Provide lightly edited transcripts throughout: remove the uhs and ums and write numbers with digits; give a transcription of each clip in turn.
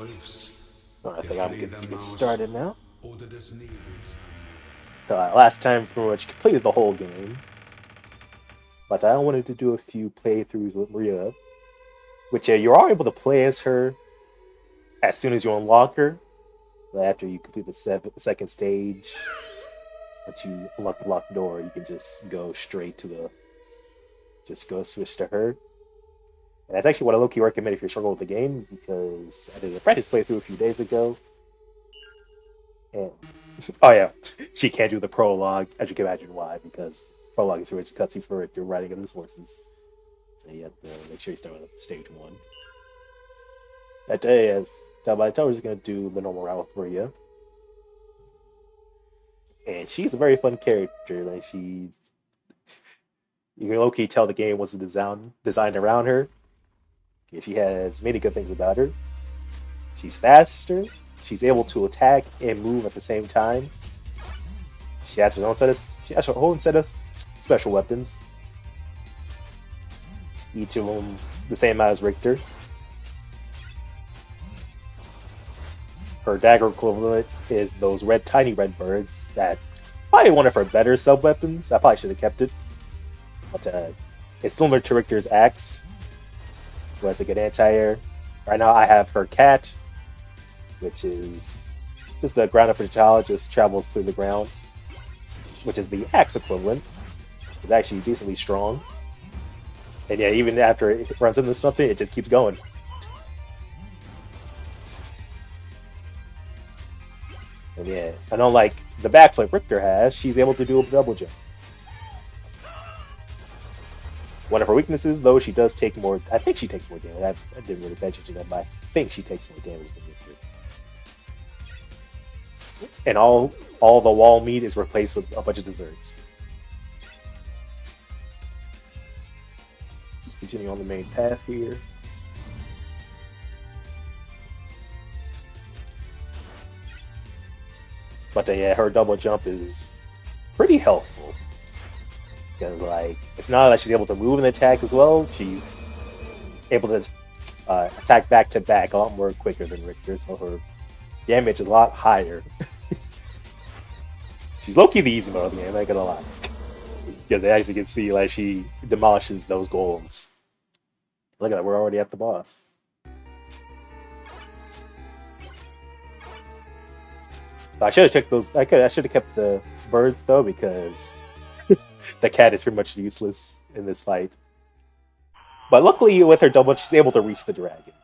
I think I'm good to get started now. Last time, pretty much completed the whole game, but I wanted to do a few playthroughs with Maria, which you are able to play as her as soon as you unlock her. After you complete the second stage, once you unlock the locked door, you can just go straight to go switch to her. And that's actually what I low-key recommend if you're struggling with the game, because I did a practice playthrough a few days ago. And, oh yeah, she can't do the prologue, as you can imagine why, because prologue is which cutscene for it, you're riding on his horses. So you have to make sure you start with stage 1. That day, as by we're just going to do the normal route with Maria. And she's a very fun character. Like, you can low-key tell the game was designed around her. Yeah, she has many good things about her. She's faster. She's able to attack and move at the same time. She has her own set of special weapons. Each of them the same amount as Richter. Her dagger equivalent is those tiny red birds that probably one of her better sub-weapons. I probably should have kept it. But it's similar to Richter's axe, who has a good anti-air. Right now I have her cat, which is just the ground up projectile, just travels through the ground, which is the axe equivalent. It's actually decently strong. And yeah, even after it runs into something, it just keeps going. And yeah, and unlike the backflip Richter has, she's able to do a double jump. One of her weaknesses, though, she does take more. I think she takes more damage. I didn't really pay attention to that, but I think she takes more damage than Richter. And all the wall meat is replaced with a bunch of desserts. Just continue on the main path here. But yeah, her double jump is pretty helpful. Because like, it's not that she's able to move and attack as well. She's able to attack back to back a lot more quicker than Richter, so her damage is a lot higher. She's low-key the easy mode of the game, I'm not gonna lie. Because I actually can see like she demolishes those golems. Look at that, we're already at the boss. I should have checked those. I should have kept the birds though, because the cat is pretty much useless in this fight. But luckily, with her double, she's able to reach the dragon.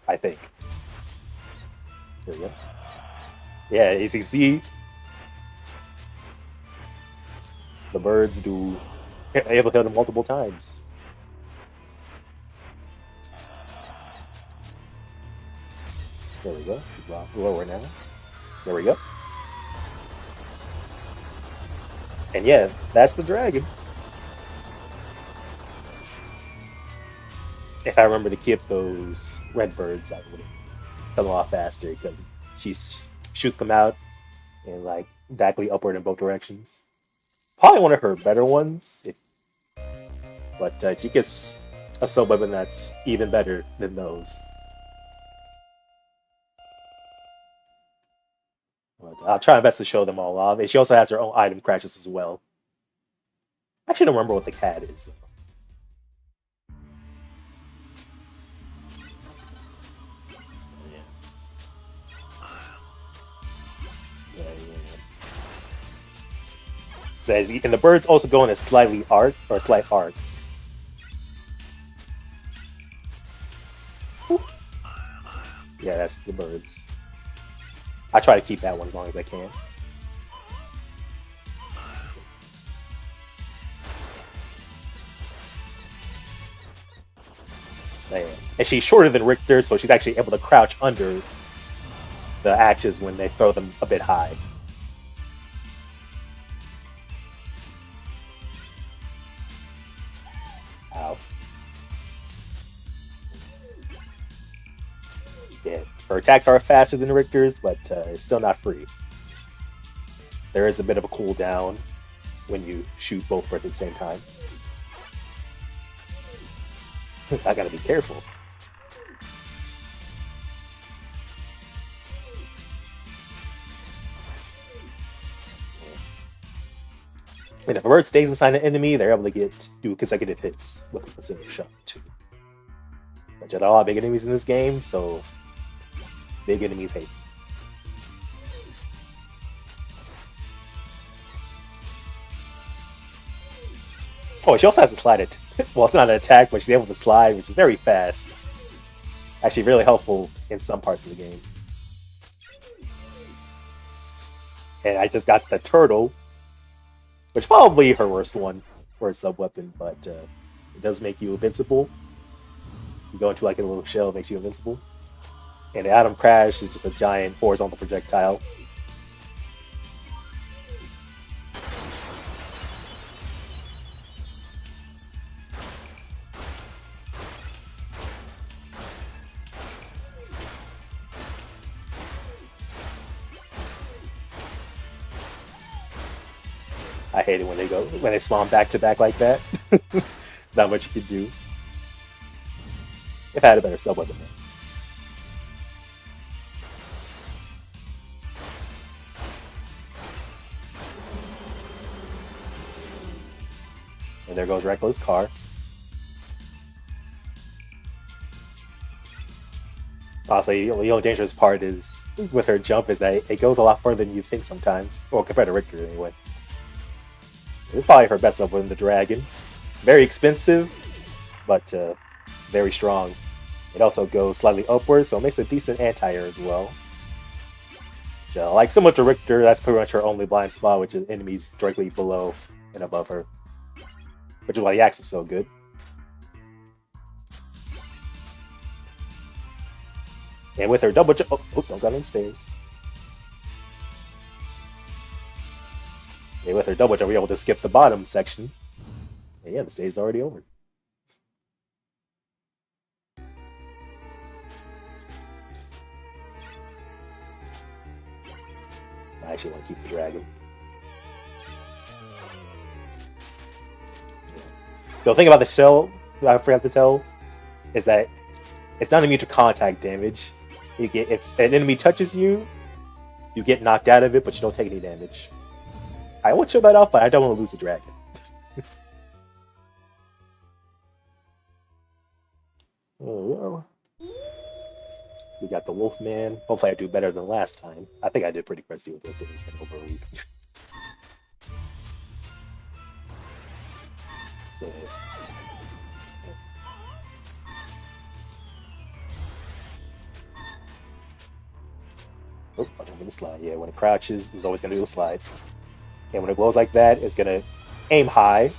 I think. There we go. Yeah, as you can see, the birds able to hit them multiple times. There we go. Lower now. There we go. And yeah, that's the dragon. If I remember to keep those red birds, I would have come a lot faster, because she shoots them out and like diagonally upward in both directions. Probably one of her better ones, but she gets a sub weapon that's even better than those. I'll try my best to show them all off. And she also has her own item crashes as well. I should remember what the cat is, though. Yeah. Says, and the birds also go in a slight arc. Yeah, that's the birds. I try to keep that one as long as I can. And she's shorter than Richter, so she's actually able to crouch under the axes when they throw them a bit high. Ow. Yeah, her attacks are faster than Richter's, but it's still not free. There is a bit of a cooldown when you shoot both at the same time. I gotta be careful. And if a bird stays inside an enemy, they're able to do consecutive hits with a single shot too. But there are a lot of big enemies in this game, so big enemies hate. Oh, she also has a slide attack. Well, it's not an attack, but she's able to slide, which is very fast. Actually, really helpful in some parts of the game. And I just got the turtle, which is probably her worst one for a sub-weapon, but it does make you invincible. You go into like a little shell, it makes you invincible. And the Atom Crash is just a giant horizontal projectile. I hate it when they spawn back to back like that. Not much you can do. If I had a better sub weapon. And there goes Reckless car. Honestly, the only dangerous part is with her jump is that it goes a lot further than you think sometimes. Well, compared to Richter anyway. It's probably her best weapon, the dragon. Very expensive, but very strong. It also goes slightly upwards, so it makes a decent anti-air as well. Like similar to Richter, that's pretty much her only blind spot, which is enemies directly below and above her. Which is why the axe is so good. And with her double jump, don't go downstairs. And with her double jump, we're able to skip the bottom section. And yeah, the stage is already over. I actually want to keep the dragon. The thing about the shell I forgot to tell is that it's not immune to contact damage. If an enemy touches you, you get knocked out of it, but you don't take any damage. I won't show that off, but I don't want to lose the dragon. Oh, we got the Wolfman. Hopefully I do better than last time. I think I did pretty crazy with it. It's been over a week. So, I'll jump in the slide. Yeah, when it crouches, it's always going to do a slide. And when it blows like that, it's going to aim high.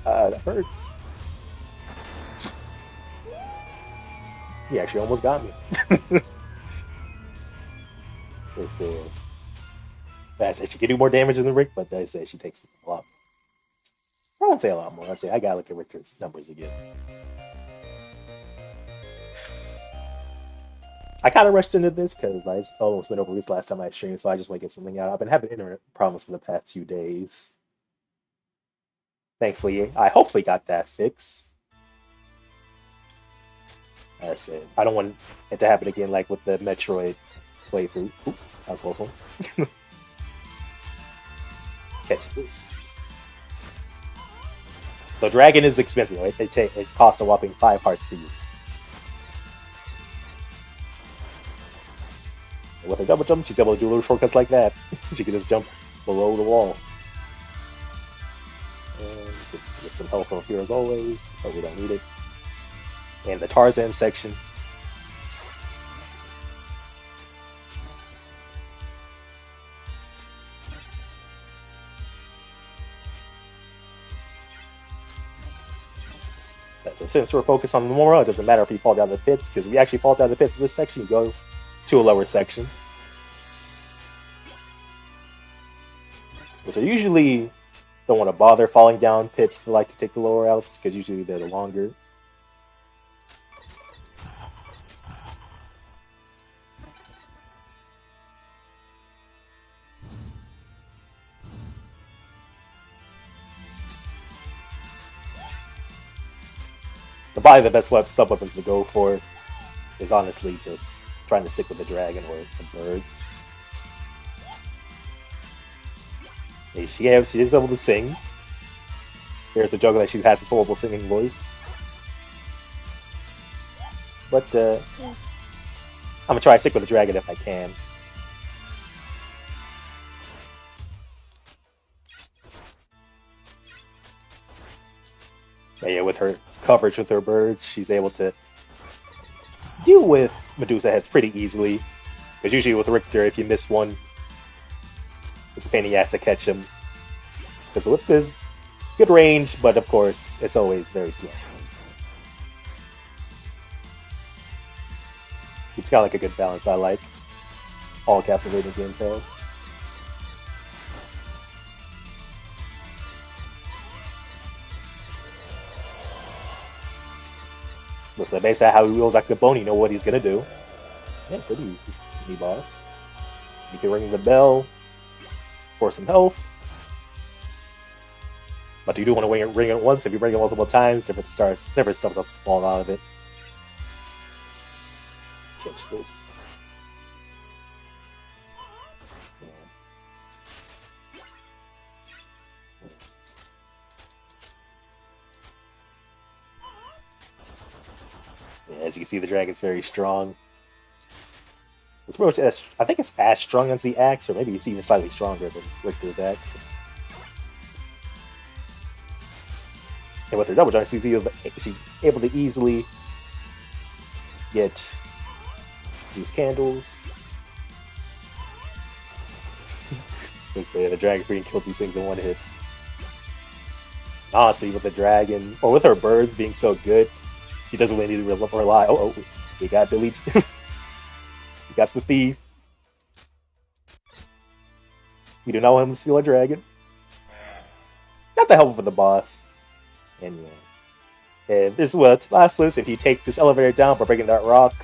That hurts. He actually almost got me. Let's see. I say she can do more damage than Rick, but they say she takes a lot. I won't say a lot more. I'd say I gotta look at Rick's numbers again. I kind of rushed into this because I almost went over this last time I streamed, so I just want to get something out. I've been having internet problems for the past few days. Thankfully, I hopefully got that fixed. That's it. I don't want it to happen again like with the Metroid playthrough. Oop, that was a close one. Catch this. The dragon is expensive. It costs a whopping 5 hearts to use. With a double jump, she's able to do little shortcuts like that. She can just jump below the wall. And get some health from here as always, but we don't need it. And the Tarzan section. So since we're focused on the Memorial, it doesn't matter if you fall down the pits, because if you actually fall down the pits in this section, you go to a lower section. Which I usually don't want to bother falling down pits to like to take the lower routes, because usually they're the longer. But probably the best sub-weapons to go for is honestly just trying to stick with the dragon or the birds. She is able to sing. There's the joke that she has a horrible singing voice. But I'm gonna try to stick with the dragon if I can. But yeah, with her coverage with her birds, she's able to deal with Medusa heads pretty easily. Because usually with Richter, if you miss one, it's a pain in the ass to catch him. Because the whip is good range, but of course, it's always very slow. It's got like a good balance I like. All Castlevania games have. So based on how he wheels back the bone, you know what he's gonna do. Yeah, pretty easy, boss. You can ring the bell for some health. But you do want to ring it once. If you ring it multiple times, different stuff starts to fall out of it. Catch this. Yeah, as you can see, the dragon's very strong. It's pretty much I think it's as strong as the axe, or maybe it's even slightly stronger than Richter's axe. And with her double jump, she's able to easily get these candles. The dragon freaking killed these things in one hit. Honestly, with the dragon, or with her birds being so good, she doesn't really need to rely. Oh, we got Billy. We got the thief. We do not want him to steal a dragon. Got the help of the boss. And yeah. And this is what last list. If you take this elevator down by breaking that rock,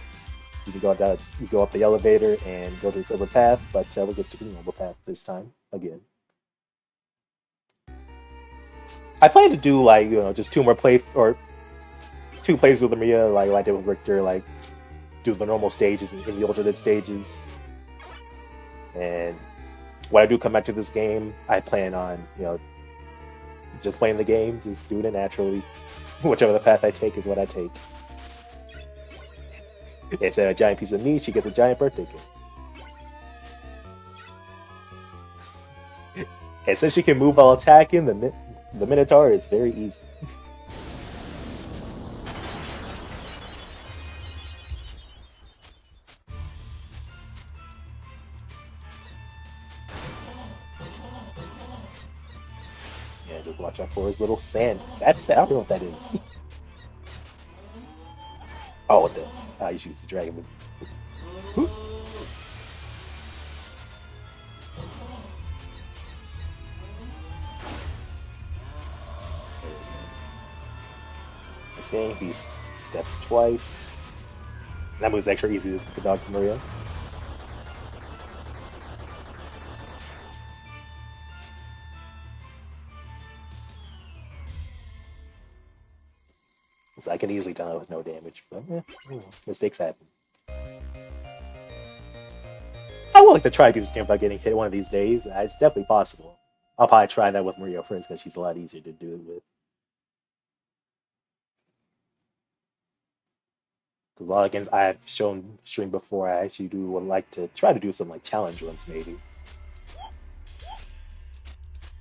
you can go down. You go up the elevator and go to the silver path. But we'll get to the normal path this time again. I plan to do like just two plays with Maria, like I did with Richter, like do the normal stages and the alternate stages. And when I do come back to this game, I plan on just playing the game, just doing it naturally. Whichever the path I take is what I take. Instead of a giant piece of meat, she gets a giant birthday cake. And since she can move while attacking, the Minotaur is very easy. Yeah, just watch out for his little sand. That's I don't know what that is. Oh, what the? You shoot the dragon. This game, he steps twice. That move's extra easy to dodge from Maria. So I can easily done it with no damage, but mistakes happen. I would like to try to do this game without getting hit one of these days. It's definitely possible. I'll probably try that with Maria first because she's a lot easier to do it with. A lot of games I have shown stream before, I actually would like to try to do some like challenge runs maybe.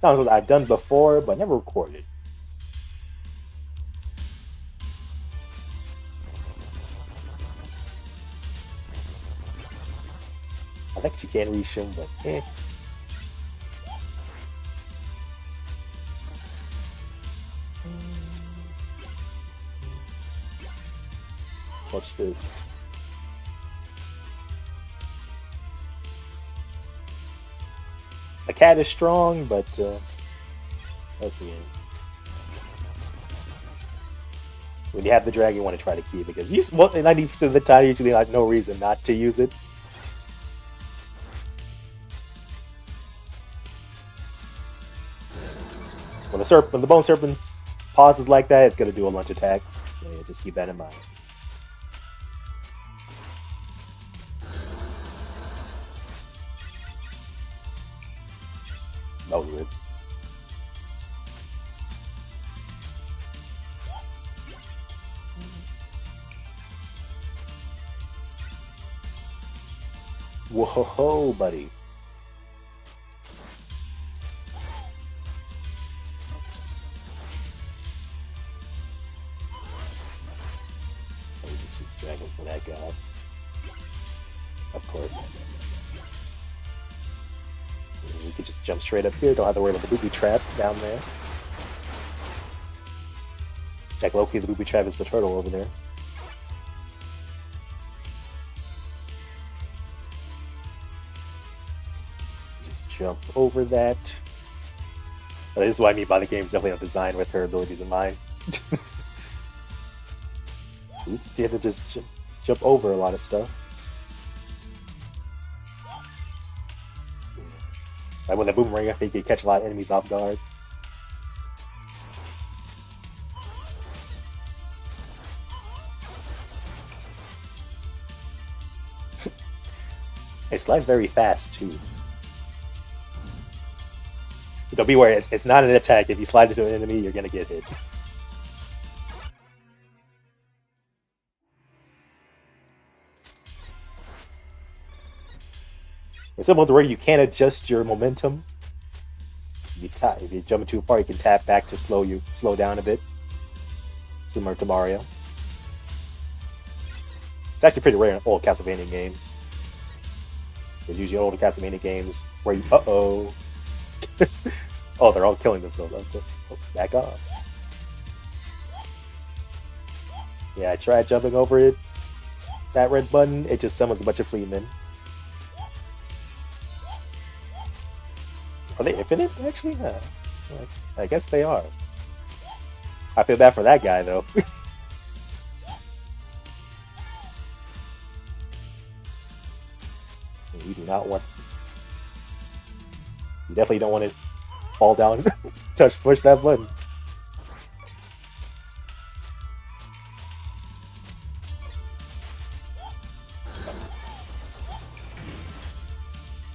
Challenge runs I've done before but never recorded. I think she can reach him, but eh. Watch this. The cat is strong, but let's see. When you have the dragon, you want to try to keep it because 90% of the time, usually like no reason not to use it. When the bone serpent pauses like that, it's gonna do a lunge attack. So yeah, just keep that in mind. That was weird. Whoa, buddy. Dragon for that guy. Of course. We could just jump straight up here, don't have to worry about the booby trap down there. Like Loki, the booby trap is the turtle over there. Just jump over that. But this is what I mean by the game's definitely designed with her abilities in mind. You have to just jump over a lot of stuff. Like with the boomerang, I think you catch a lot of enemies off guard. It slides very fast too. Don't be worried, it's not an attack. If you slide into an enemy, you're gonna get hit. It's similar to where you can't adjust your momentum. If you jump too far, you can tap back to slow down a bit. Similar to Mario. It's actually pretty rare in old Castlevania games. There's usually older Castlevania games where you oh, they're all killing themselves. Oh, back off. Yeah, I tried jumping over it. That red button, it just summons a bunch of fleetmen. Are they infinite, actually? Huh. I guess they are. I feel bad for that guy, though. You do not want... You definitely don't want to fall down push that button.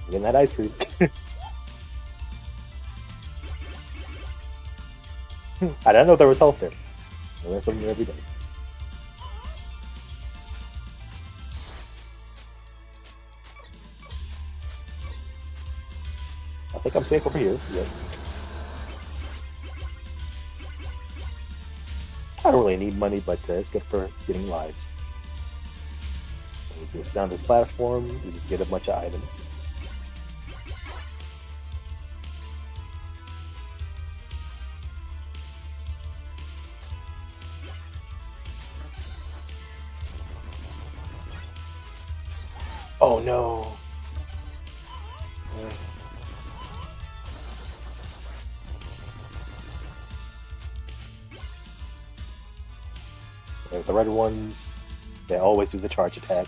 Getting that ice cream. I didn't know there was health there. I learn something every day. I think I'm safe over here. Yep. I don't really need money, but it's good for getting lives. When you get down this platform, you just get a bunch of items. Oh no! The red ones, they always do the charge attack.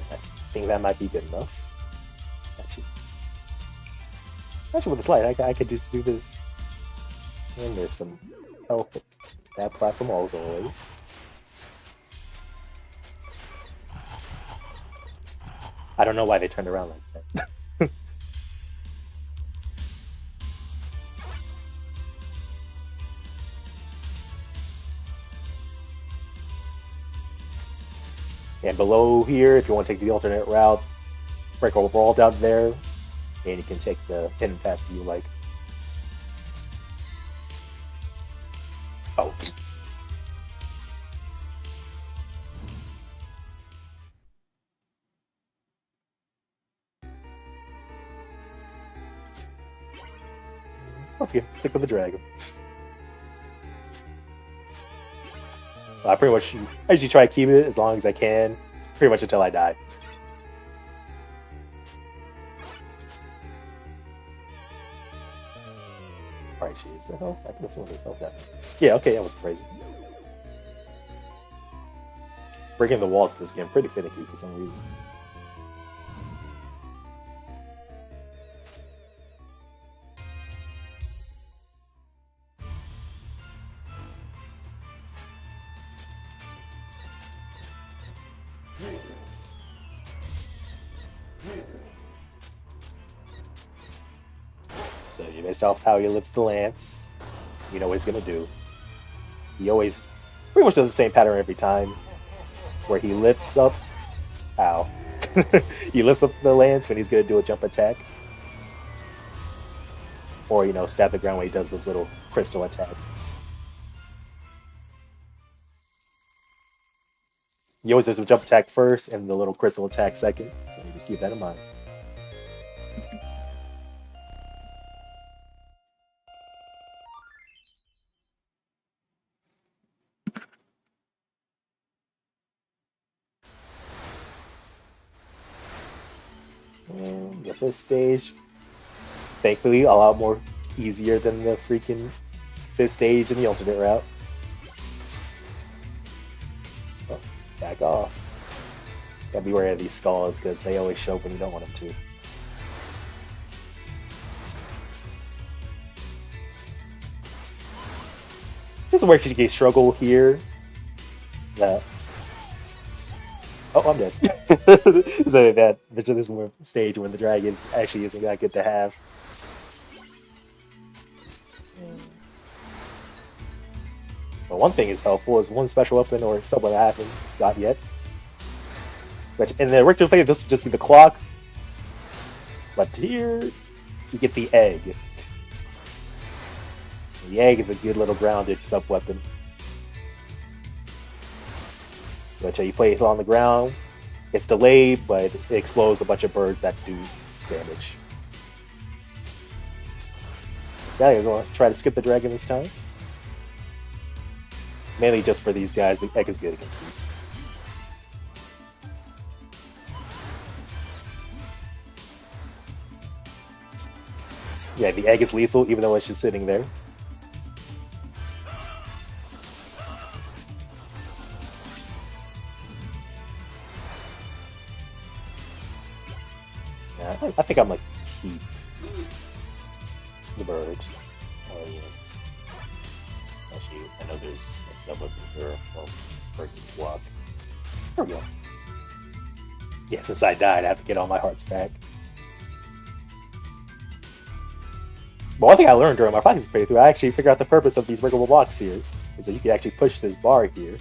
I think that might be good enough. Actually with the slide, I could just do this. And there's some health at that platform as always. I don't know why they turned around like that. And below here, if you want to take the alternate route, break a wall down there, and you can take the hidden path you like. Oh. Let's stick with the dragon. I usually try to keep it as long as I can, pretty much until I die. Alright, she is the health. I could have sworn this health down. Yeah, okay, that was crazy. Breaking the walls to this game pretty finicky for some reason. So you based off how he lifts the lance, you know what he's gonna do. He always pretty much does the same pattern every time, where he lifts up. Ow. He lifts up the lance when he's gonna do a jump attack, or stab the ground when he does this little crystal attack. He always does a jump attack first and the little crystal attack second, so you just keep that in mind. And the first stage, thankfully, a lot more easier than the freaking fifth stage in the alternate route. Oh, back off. Gotta be wary of these skulls because they always show up when you don't want them to. This is where you can struggle here. That. Oh, I'm dead. So that this is one stage when the dragon actually isn't that good to have. But one thing is helpful is one special weapon or something that happens not yet. Which in the original phase this would just be the clock. But here you get the egg. The egg is a good little grounded sub weapon. Which you place it on the ground, it's delayed, but it explodes a bunch of birds that do damage. So you're going to try to skip the dragon this time. Mainly just for these guys, the egg is good against them. Yeah, the egg is lethal even though it's just sitting there. I think I'm like keep the birds. Oh yeah. Actually, I know there's a sub-weapon here from freaking block. There we go. Yeah, since I died, I have to get all my hearts back. But one thing I learned during my practice playthrough, I actually figured out the purpose of these breakable blocks here, is that you can actually push this bar here,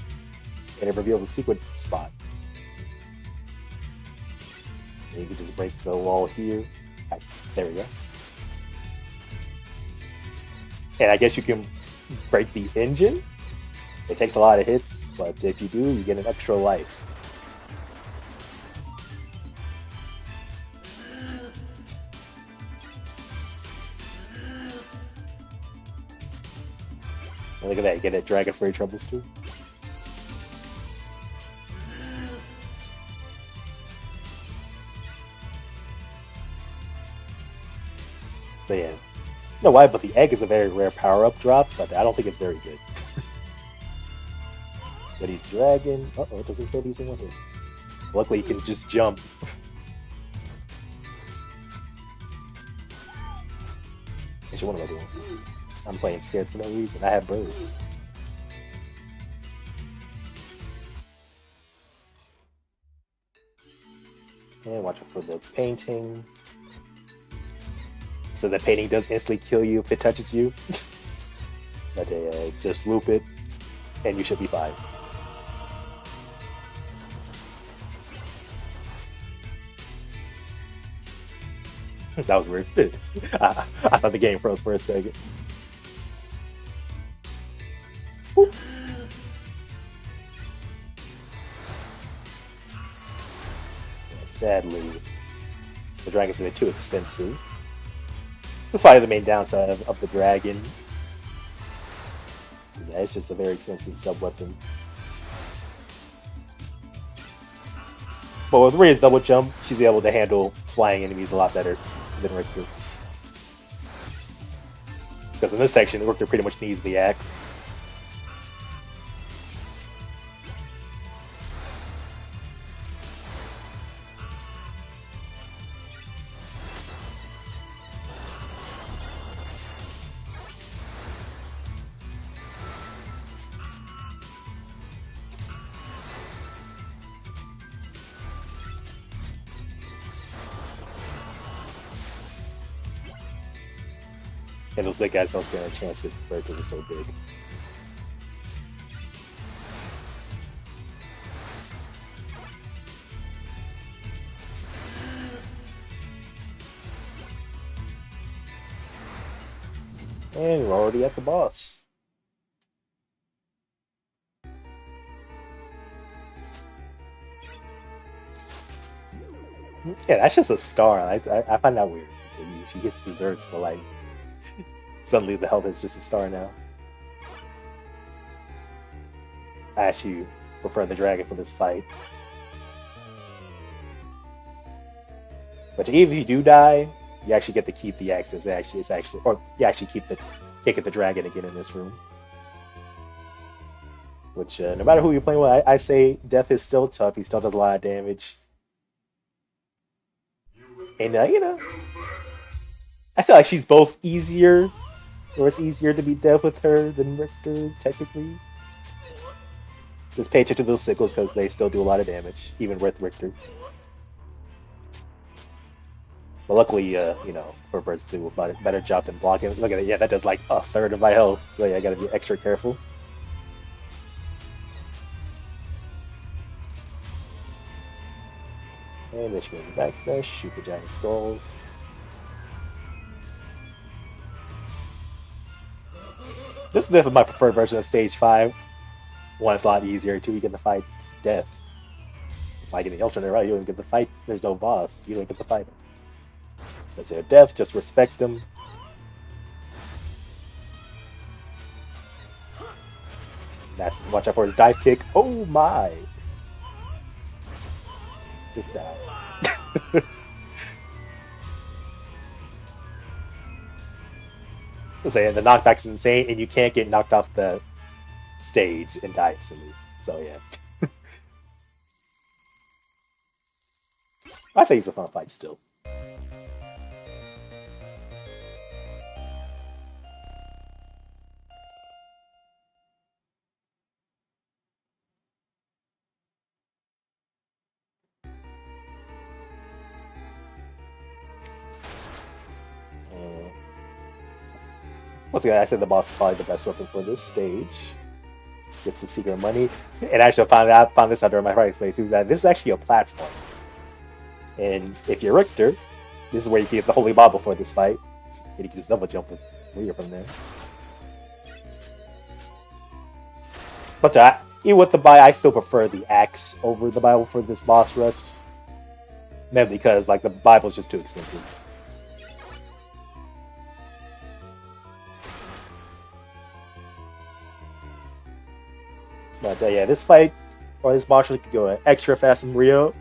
and it reveals a secret spot. And you can just break the wall here. There we go. And I guess you can break the engine. It takes a lot of hits, but if you do, you get an extra life. And look at that, you get that Dragon Fairy Troubles too. So yeah, I don't know why, but the egg is a very rare power-up drop, but I don't think it's very good. But he's dragon. Uh-oh, it doesn't kill these in one hit. Luckily, you can just jump. Actually, what am I doing? I'm playing scared for no reason. I have birds. And watch out for the painting. So the painting does instantly kill you if it touches you. But just loop it, and you should be fine. That was weird. I thought the game froze for a second. Whoop. Yeah, sadly, the dragon's a bit too expensive. That's probably the main downside of the dragon. It's just a very expensive sub-weapon. But with Rhea's double jump, she's able to handle flying enemies a lot better than Richter. Because in this section, Richter pretty much needs the axe. And those big guys don't stand a chance because the characters are so big. And we're already at the boss. Yeah, that's just a star. I find that weird. She gets desserts, but like suddenly the health is just a star now. I actually prefer the dragon for this fight. But even if you do die, you actually get to keep the access. It's actually, or you actually keep the kick at the dragon again in this room. Which, no matter who you're playing with, I say Death is still tough. He still does a lot of damage. And, you know, I feel like she's both easier, or it's easier to beat Death with her than Richter, technically. Just pay attention to those sickles because they still do a lot of damage, even with Richter. But luckily, you know, Birds do a better job than blocking. Look at it, yeah, that does like a third of my health, so yeah, I gotta be extra careful. And then she goes back there, shoot the giant skulls. This is definitely my preferred version of Stage 5. One, it's a lot easier. Two, you get to fight Death. It's like in the alternate, right? You don't get to fight. There's no boss. You don't get to fight him. Let's say Death, just respect him. That's watch out for his dive kick. Oh my! Just die. Let's say the knockback's insane, and you can't get knocked off the stage and die instantly. So yeah, I say he's a fun fight still. Once again, I said the boss is probably the best weapon for this stage. Get the secret money. And actually, I found this out during my practice playthrough that this is actually a platform. And if you're Richter, this is where you can get the Holy Bible for this fight. And you can just double jump and from there. But even with the Bible, I still prefer the axe over the Bible for this boss rush. Mainly because like the Bible is just too expensive. But yeah, this fight, or this boss could go extra fast in Rio.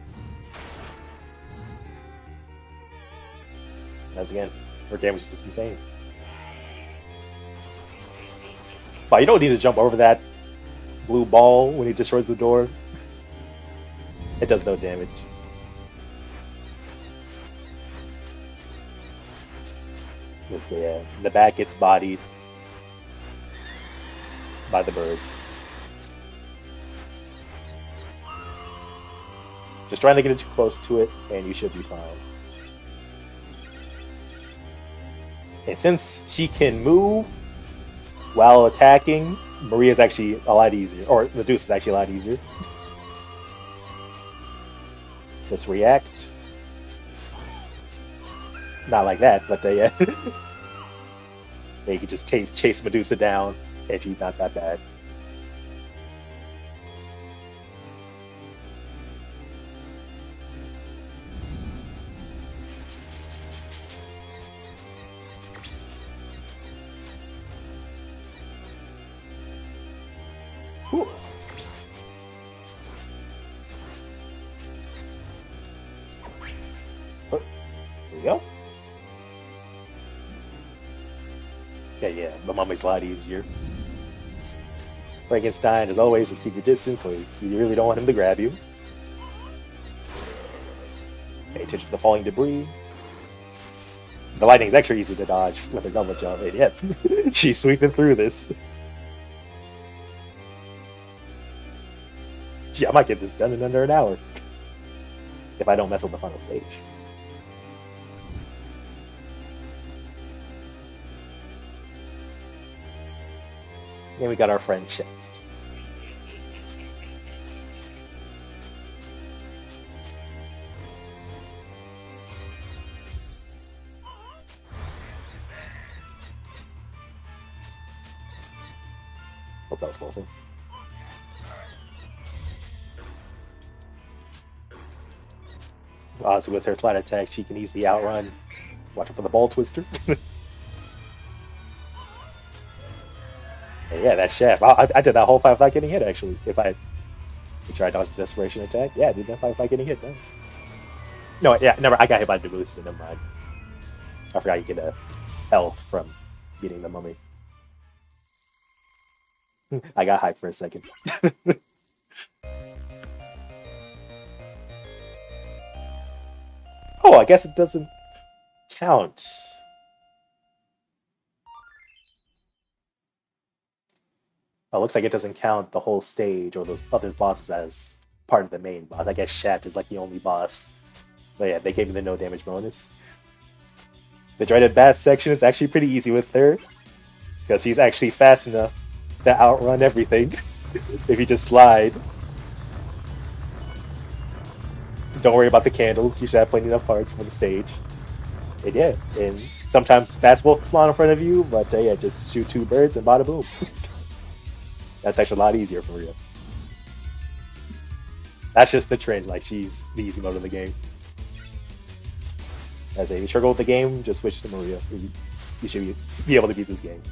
Once again, her damage is just insane. But you don't need to jump over that blue ball when he destroys the door. It does no damage. So yeah, the back gets bodied by the birds. Just trying to get too close to it, and you should be fine. And since she can move while attacking, Maria's actually a lot easier, or the Deuce is actually a lot easier. Let's react. Not like that, but yeah. They could just chase Medusa down, and she's not that bad. Cool. Oh, there we go. Yeah, but Mummy's a lot easier. Frankenstein, as always, just keep your distance, so you really don't want him to grab you. Pay attention to the falling debris. The lightning is extra easy to dodge with a double jump, and yet she's sweeping through this. Gee, I might get this done in under an hour if I don't mess with the final stage. And we got our friend Chef. Hope that was close. So with her slide attack, she can easily outrun. Watch out for the ball twister. Yeah, that's Chef. I did that whole fight without getting hit, actually. If I tried to dodge the desperation attack, yeah, I did that fight without getting hit. Nice. No, yeah, never. I got hit by the boost, but never mind. I forgot you get a health from beating the mummy. I got hyped for a second. Oh, I guess it doesn't count. Oh, looks like it doesn't count the whole stage or those other bosses as part of the main boss. I guess Shaft is like the only boss. But yeah, they gave me the no damage bonus. The dreaded bat section is actually pretty easy with her, because he's actually fast enough to outrun everything if you just slide. Don't worry about the candles, you should have plenty enough hearts for the stage. And yeah, and sometimes bats will spawn in front of you, but yeah, just shoot 2 birds and bada boom. That's actually a lot easier for you. That's just the trend, like she's the easy mode of the game. As if you struggle with the game, just switch to Maria. You should be able to beat this game.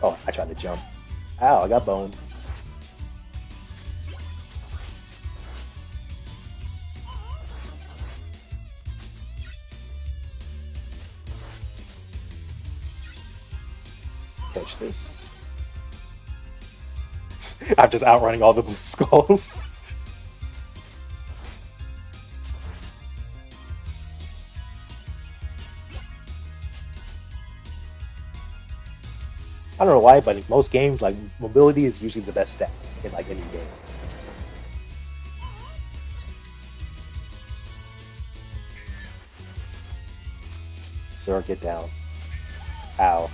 Oh, I tried to jump. Ow, I got boned. Catch this. I'm just outrunning all the blue skulls. I don't know why, but in most games, like, mobility is usually the best stat in like any game. Sir, get down. Ow.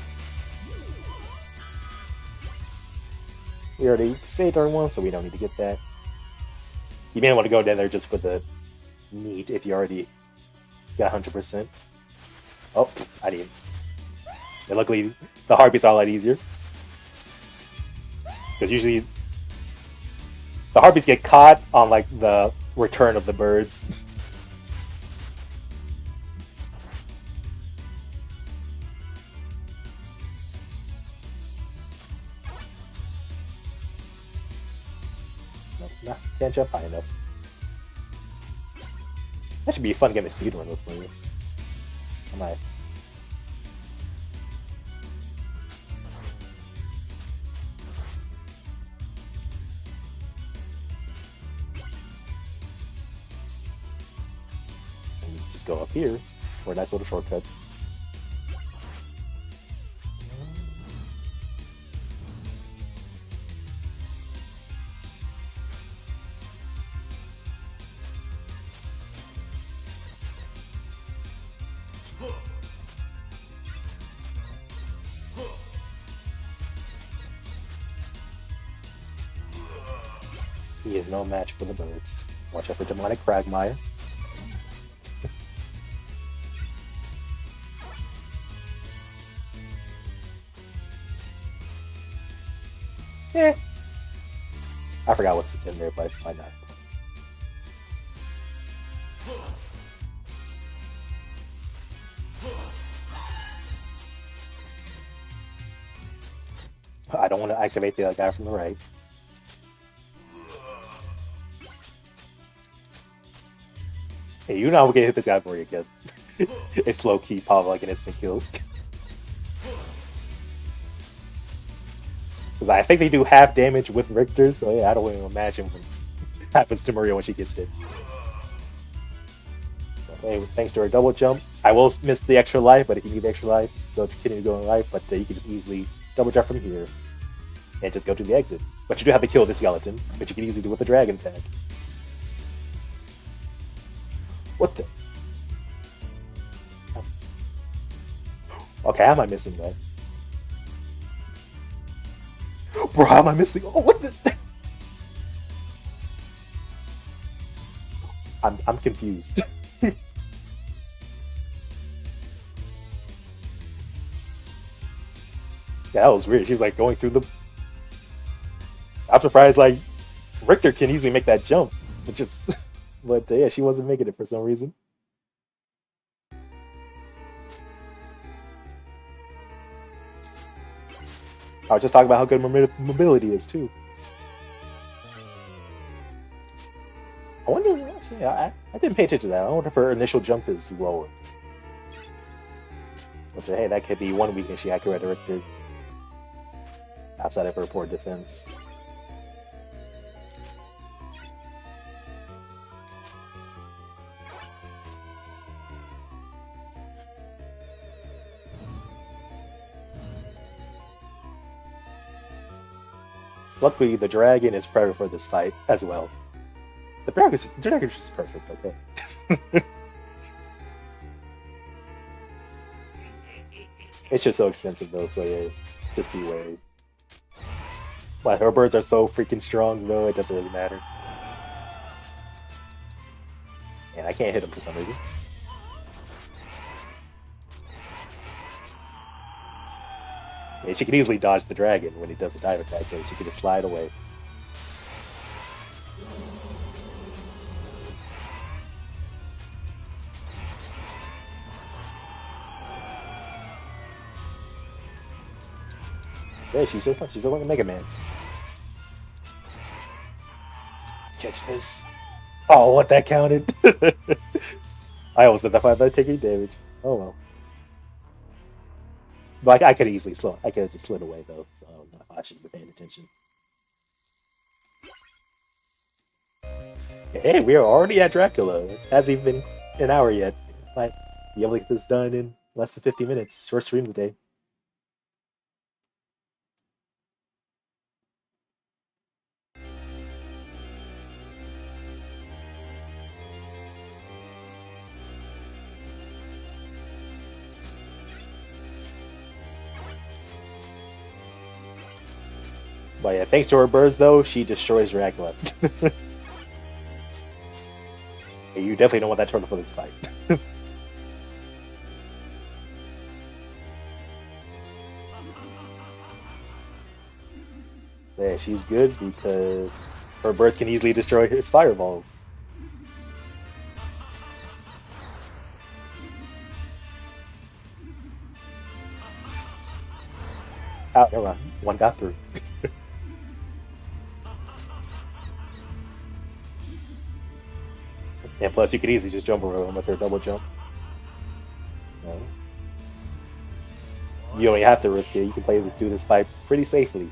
We already saved our one, so we don't need to get that. You may want to go down there just for the meat if you already got 100%. Oh, I didn't. And luckily, the harpies are a lot easier. Because usually, the harpies get caught on like the return of the birds. Nope, can't jump high enough. That should be a fun game to speedrun with for you. I might. Just go up here for a nice little shortcut. He is no match for the birds. Watch out for demonic Cragmire. Yeah. I forgot what's in there, but it's fine now. I don't want to activate the guy from the right. Hey, you know we can hit this guy before he gets. It's low key, probably like an instant kill. Because I think they do half damage with Richter, so yeah, I don't even imagine what happens to Maria when she gets hit. Okay, thanks to her double jump, I will miss the extra life, but if you need the extra life, go to continue going life, but you can just easily double jump from here and just go to the exit. But you do have to kill the skeleton, which you can easily do with the dragon tag. What the? Okay, how am I missing that? Bro, how am I missing? Oh, what the? I'm confused. Yeah, that was weird. She was like going through the. I'm surprised. Like Richter can easily make that jump. It's just, but yeah, she wasn't making it for some reason. I was just talking about how good mobility is too. I wonder. Actually, I didn't pay attention to that. I wonder if her initial jump is lower. Which, hey, that could be one weakness she had to Richter outside of her poor defense. Luckily, the dragon is perfect for this fight as well. The dragon is just perfect, okay? It's just so expensive though, so yeah, just be wary. But her birds are so freaking strong though, it doesn't really matter. And I can't hit him for some reason. Yeah, she can easily dodge the dragon when he does a dive attack, so she can just slide away. Yeah, she's just like a Mega Man. Catch this. Oh, what, that counted? I almost did that fight by taking damage. Oh well. But I could easily slow. I could have just slid away though, so I should have been paying attention. Hey, we are already at Dracula. It hasn't even been an hour yet. Might be able to get this done in less than 50 minutes. Short stream today. But yeah, thanks to her birds though, she destroys Dracula. You definitely don't want that turtle for this fight. So yeah, she's good because her birds can easily destroy his fireballs. Oh, never mind. One got through. And plus, you could easily just jump over him with her double jump. No. You don't even have to risk it. You can do this fight pretty safely.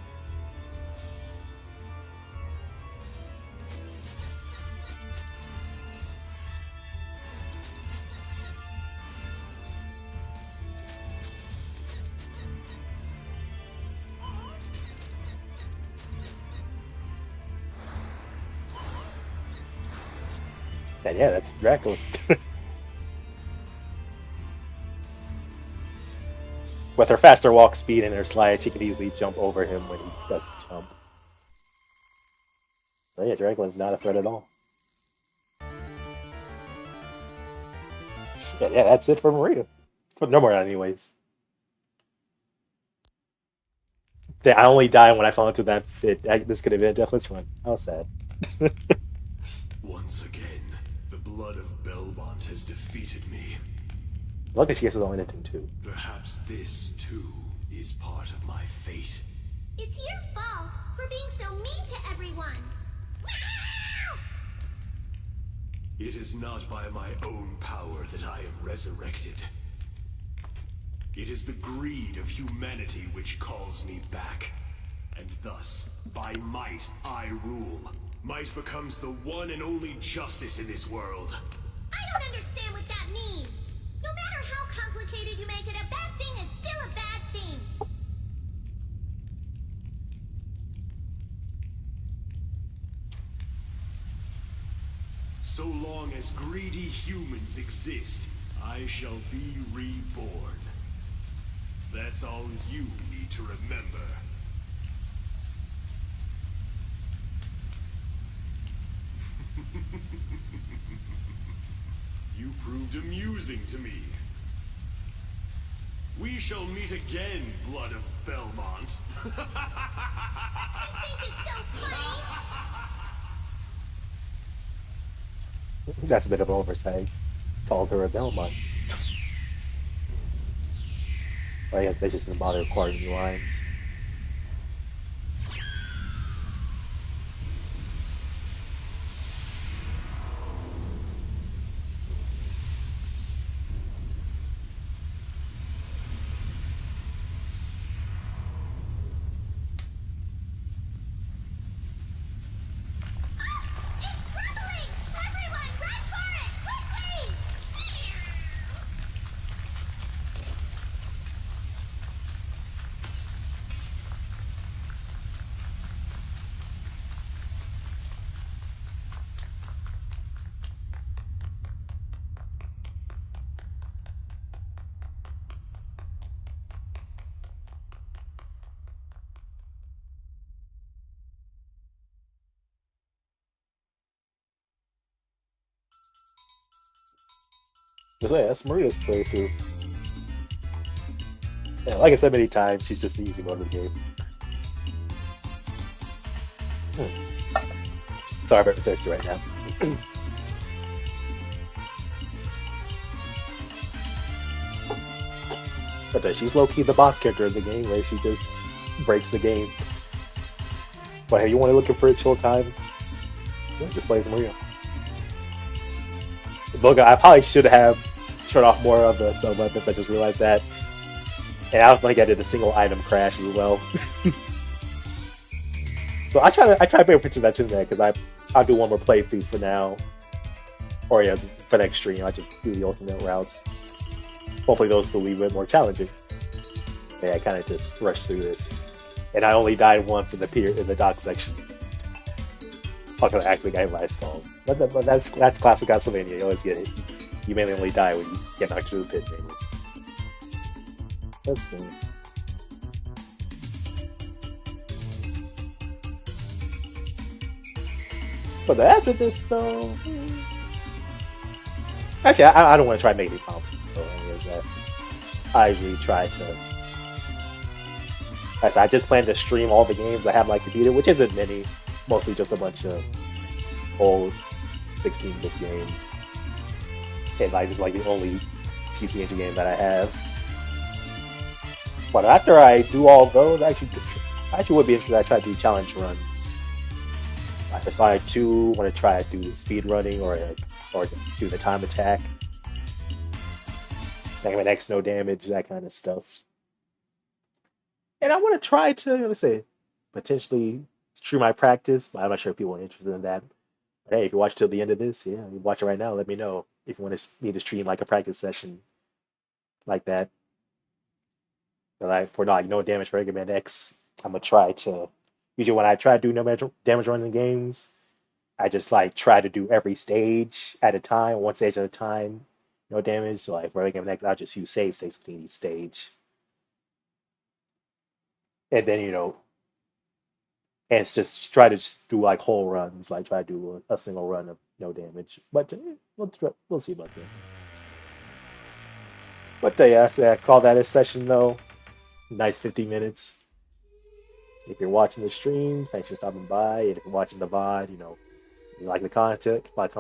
And yeah, that's Dracula. With her faster walk speed and her slide, she can easily jump over him when he does jump. So yeah, Dracula's not a threat at all. Yeah, that's it for Maria. For no more anyways. I only died when I fell into that fit. This could have been a deathless run. How sad. Once again, the blood of Belmont has defeated me. Luckily she gets his own ending too. Perhaps this, too, is part of my fate. It's your fault for being so mean to everyone. It is not by my own power that I am resurrected. It is the greed of humanity which calls me back. And thus, by might, I rule. Might becomes the one and only justice in this world. I don't understand what that means. No matter how complicated you make it, a bad thing is still a bad thing. So long as greedy humans exist, I shall be reborn. That's all you need to remember. You proved amusing to me. We shall meet again, Blood of Belmont. What you think is so funny? That's a bit of an oversight. Called her a Belmont. Oh yeah, they just didn't bother recording new lines. It's crumbling! Everyone, run for it! Quickly! But yeah, that's Maria's playthrough. Yeah, like I said many times, she's just the easy mode of the game. Sorry about the texture right now. But she's low-key the boss character of the game, where she just breaks the game. But hey, you want to looking for a chill time? Yeah, just play as Maria. Look, I probably should have shut off more of the sub weapons. I just realized that, and I don't think I did a single item crash as well. So I try to pay attention to that too, man, because I'll do one more playthrough for now, or yeah, for next stream I just do the alternate routes. Hopefully those will be a bit more challenging. Yeah, I kind of just rushed through this, and I only died once in the dock section. Fucking actually got hit by a stall. But that's classic Castlevania. You always get hit. You mainly only die when you get knocked through the pit, mainly. That's good. But after this, though... Actually, I don't want to try making promises, though. I usually try to... I just plan to stream all the games I have like to beat it, which isn't many. Mostly just a bunch of old 16-bit games. And like, it's like the only PC Engine game that I have. But after I do all those, I actually would be interested. I try to do challenge runs. I decide to want to try to do speed running or do the time attack. Like X no damage, that kind of stuff. And I want to try to, let's say, potentially stream my practice, but I'm not sure if people are interested in that. But hey, if you watch till the end of this, yeah, you watch it right now, let me know if you want me to stream like a practice session like that. But like for like no damage for Mega Man X, I'm gonna try to. Usually when I try to do no damage running games, I just like try to do every stage at a time, one stage at a time, no damage. So like for Mega Man X, I'll just use save states between each stage, and then and it's just try to just do like whole runs, like try to do a single run of no damage. But we'll see about that. But yeah, I call that a session though. Nice 50 minutes. If you're watching the stream, thanks for stopping by. And if you're watching the VOD, you like the content, like